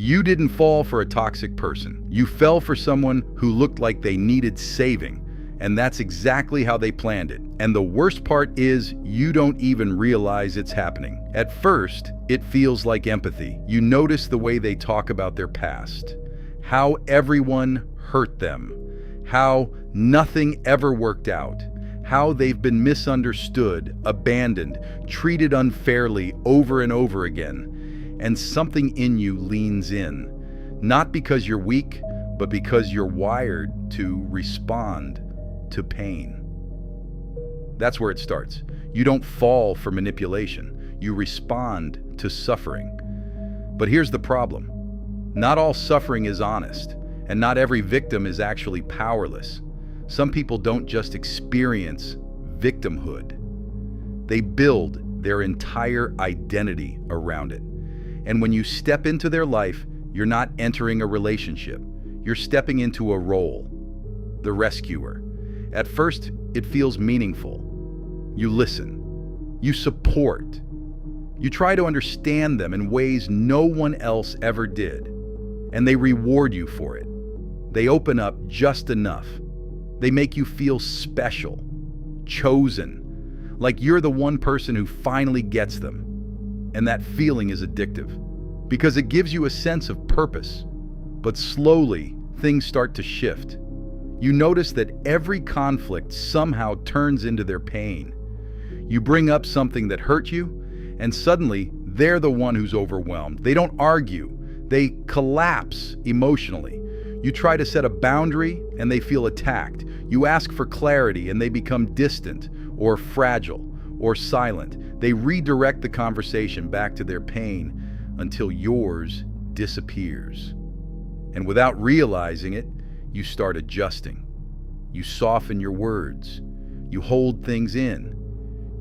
You didn't fall for a toxic person. You fell for someone who looked like they needed saving. And that's exactly how they planned it. And the worst part is you don't even realize it's happening. At first, it feels like empathy. You notice the way they talk about their past, how everyone hurt them, how nothing ever worked out, how they've been misunderstood, abandoned, treated unfairly over and over again. And something in you leans in, not because you're weak, but because you're wired to respond to pain. That's where it starts. You don't fall for manipulation. You respond to suffering. But here's the problem. Not all suffering is honest, and not every victim is actually powerless. Some people don't just experience victimhood. They build their entire identity around it. And when you step into their life, you're not entering a relationship. You're stepping into a role, the rescuer. At first, it feels meaningful. You listen. You support. You try to understand them in ways no one else ever did. And they reward you for it. They open up just enough. They make you feel special, chosen, like you're the one person who finally gets them. And that feeling is addictive because it gives you a sense of purpose. But slowly, things start to shift. You notice that every conflict somehow turns into their pain. You bring up something that hurt you, and suddenly they're the one who's overwhelmed. They don't argue. They collapse emotionally. You try to set a boundary, and they feel attacked. You ask for clarity, and they become distant, or fragile, or silent. They redirect the conversation back to their pain until yours disappears. And without realizing it, you start adjusting. You soften your words. You hold things in.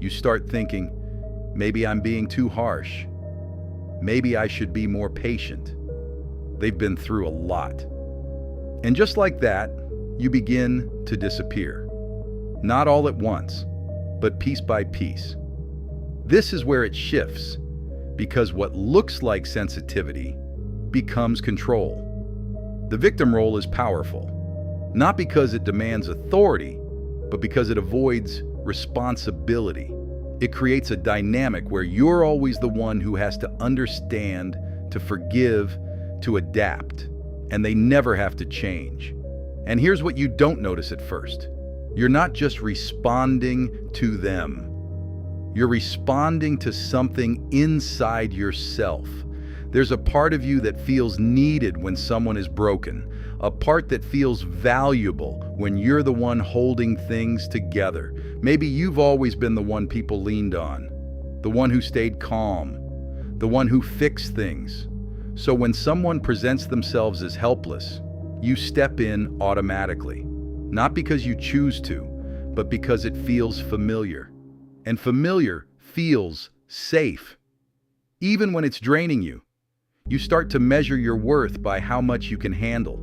You start thinking, maybe I'm being too harsh. Maybe I should be more patient. They've been through a lot. And just like that, you begin to disappear. Not all at once, but piece by piece. This is where it shifts, because what looks like sensitivity becomes control. The victim role is powerful, not because it demands authority, but because it avoids responsibility. It creates a dynamic where you're always the one who has to understand, to forgive, to adapt, and they never have to change. And here's what you don't notice at first. You're not just responding to them. You're responding to something inside yourself. There's a part of you that feels needed when someone is broken, a part that feels valuable when you're the one holding things together. Maybe you've always been the one people leaned on, the one who stayed calm, the one who fixed things. So when someone presents themselves as helpless, you step in automatically, not because you choose to, but because it feels familiar. And familiar feels safe. Even when it's draining you, you start to measure your worth by how much you can handle,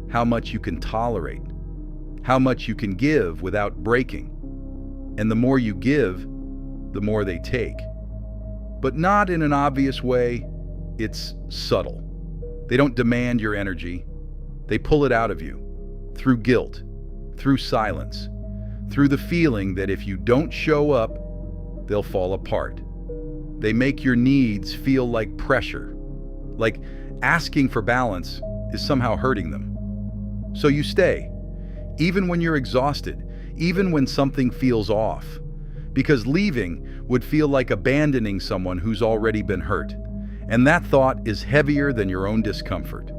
how much you can tolerate, how much you can give without breaking. And the more you give, the more they take. But not in an obvious way, it's subtle. They don't demand your energy. They pull it out of you, through guilt, through silence, through the feeling that if you don't show up, they'll fall apart. They make your needs feel like pressure, like asking for balance is somehow hurting them. So you stay, even when you're exhausted, even when something feels off, because leaving would feel like abandoning someone who's already been hurt. And that thought is heavier than your own discomfort.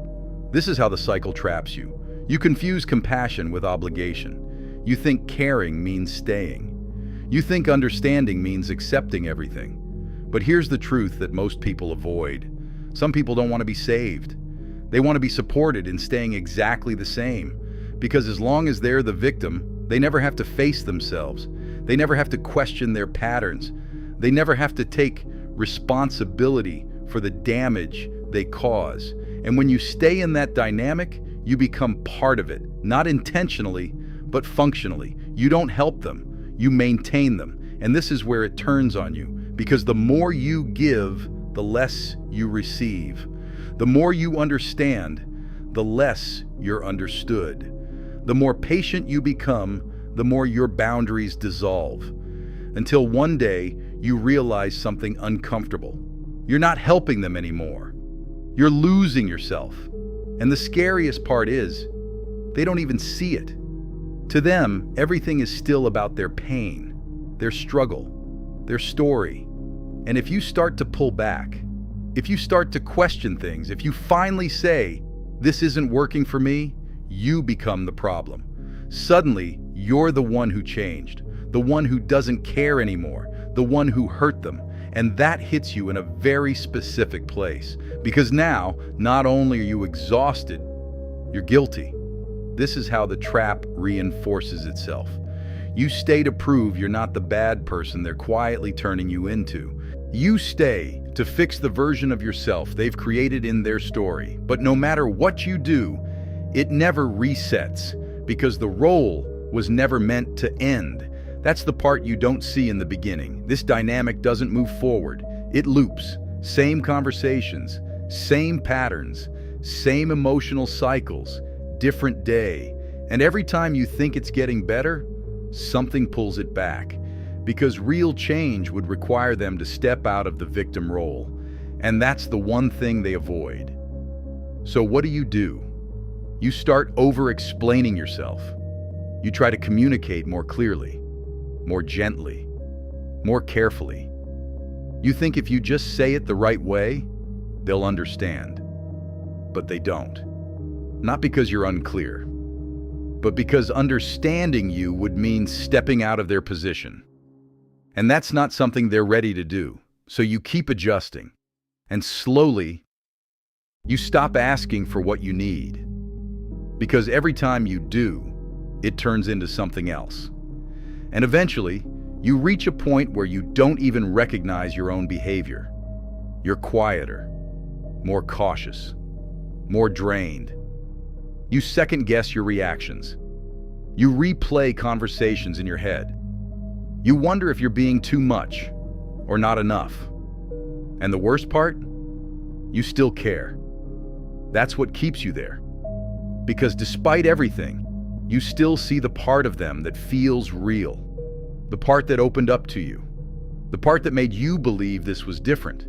This is how the cycle traps you. You confuse compassion with obligation. You think caring means staying. You think understanding means accepting everything. But here's the truth that most people avoid. Some people don't want to be saved. They want to be supported in staying exactly the same. Because as long as they're the victim, they never have to face themselves. They never have to question their patterns. They never have to take responsibility for the damage they cause. And when you stay in that dynamic, you become part of it, not intentionally, but functionally. You don't help them, you maintain them. And this is where it turns on you, because the more you give, the less you receive. The more you understand, the less you're understood. The more patient you become, the more your boundaries dissolve. Until one day, you realize something uncomfortable. You're not helping them anymore. You're losing yourself. And the scariest part is, they don't even see it. To them, everything is still about their pain, their struggle, their story. And if you start to pull back, if you start to question things, if you finally say, "This isn't working for me," you become the problem. Suddenly, you're the one who changed, the one who doesn't care anymore, the one who hurt them. And that hits you in a very specific place. Because now, not only are you exhausted, you're guilty. This is how the trap reinforces itself. You stay to prove you're not the bad person they're quietly turning you into. You stay to fix the version of yourself they've created in their story. But no matter what you do, it never resets, because the role was never meant to end. That's the part you don't see in the beginning. This dynamic doesn't move forward. It loops. Same conversations, same patterns, same emotional cycles, different day. And every time you think it's getting better, something pulls it back. Because real change would require them to step out of the victim role. And that's the one thing they avoid. So what do? You start over-explaining yourself. You try to communicate more clearly, more gently, more carefully. You think if you just say it the right way, they'll understand. But they don't. Not because you're unclear, but because understanding you would mean stepping out of their position. And that's not something they're ready to do. So you keep adjusting. And slowly, you stop asking for what you need. Because every time you do, it turns into something else. And eventually, you reach a point where you don't even recognize your own behavior. You're quieter, more cautious, more drained. You second-guess your reactions. You replay conversations in your head. You wonder if you're being too much or not enough. And the worst part? You still care. That's what keeps you there. Because despite everything, you still see the part of them that feels real. The part that opened up to you. The part that made you believe this was different.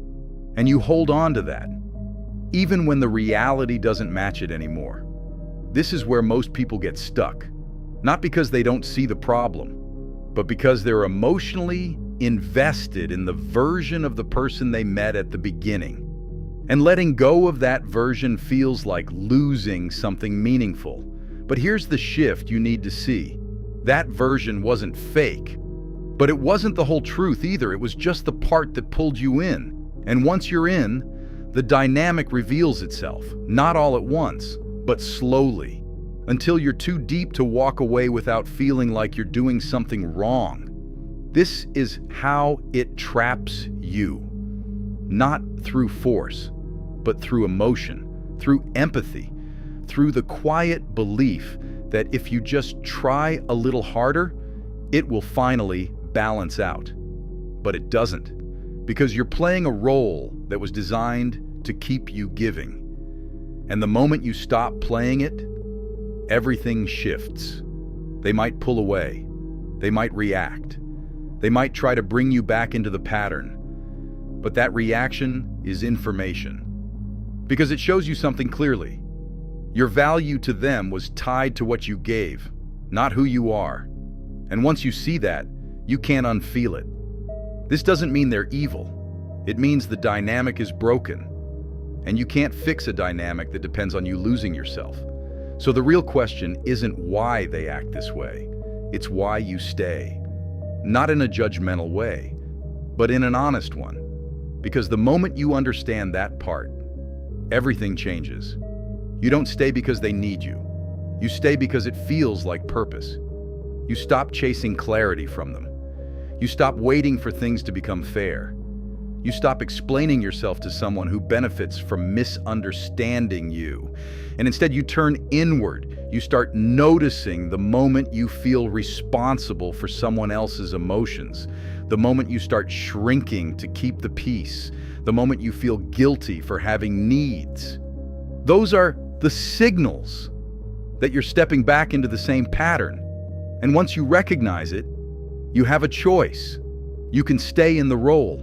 And you hold on to that, even when the reality doesn't match it anymore. This is where most people get stuck. Not because they don't see the problem, but because they're emotionally invested in the version of the person they met at the beginning. And letting go of that version feels like losing something meaningful. But here's the shift you need to see. That version wasn't fake, but it wasn't the whole truth either. It was just the part that pulled you in. And once you're in, the dynamic reveals itself, not all at once, but slowly, until you're too deep to walk away without feeling like you're doing something wrong. This is how it traps you. Not through force, but through emotion, through empathy, through the quiet belief that if you just try a little harder, it will finally balance out. But it doesn't, because you're playing a role that was designed to keep you giving. And the moment you stop playing it, everything shifts. They might pull away. They might react. They might try to bring you back into the pattern. But that reaction is information. Because it shows you something clearly. Your value to them was tied to what you gave, not who you are. And once you see that, you can't unfeel it. This doesn't mean they're evil. It means the dynamic is broken. And you can't fix a dynamic that depends on you losing yourself. So the real question isn't why they act this way. It's why you stay. Not in a judgmental way, but in an honest one. Because the moment you understand that part, everything changes. You don't stay because they need you. You stay because it feels like purpose. You stop chasing clarity from them. You stop waiting for things to become fair. You stop explaining yourself to someone who benefits from misunderstanding you. And instead you turn inward. You start noticing the moment you feel responsible for someone else's emotions. The moment you start shrinking to keep the peace. the moment you feel guilty for having needs. Those are the signals that you're stepping back into the same pattern. And once you recognize it, you have a choice. You can stay in the role,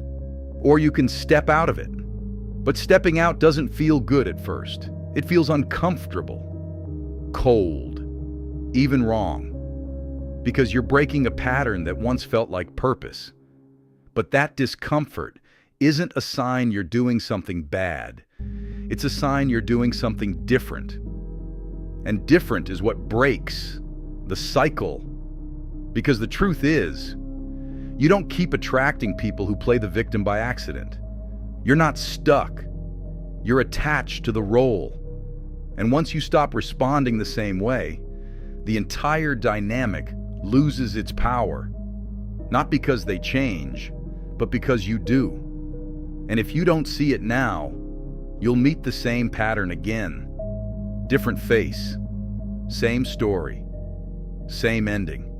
or you can step out of it. But stepping out doesn't feel good at first. It feels uncomfortable, cold, even wrong, because you're breaking a pattern that once felt like purpose. But that discomfort isn't a sign you're doing something bad. It's a sign you're doing something different. And different is what breaks the cycle. Because the truth is, you don't keep attracting people who play the victim by accident. You're not stuck. You're attached to the role. And once you stop responding the same way, the entire dynamic loses its power. Not because they change, but because you do. And if you don't see it now, you'll meet the same pattern again. Different face, same story, same ending.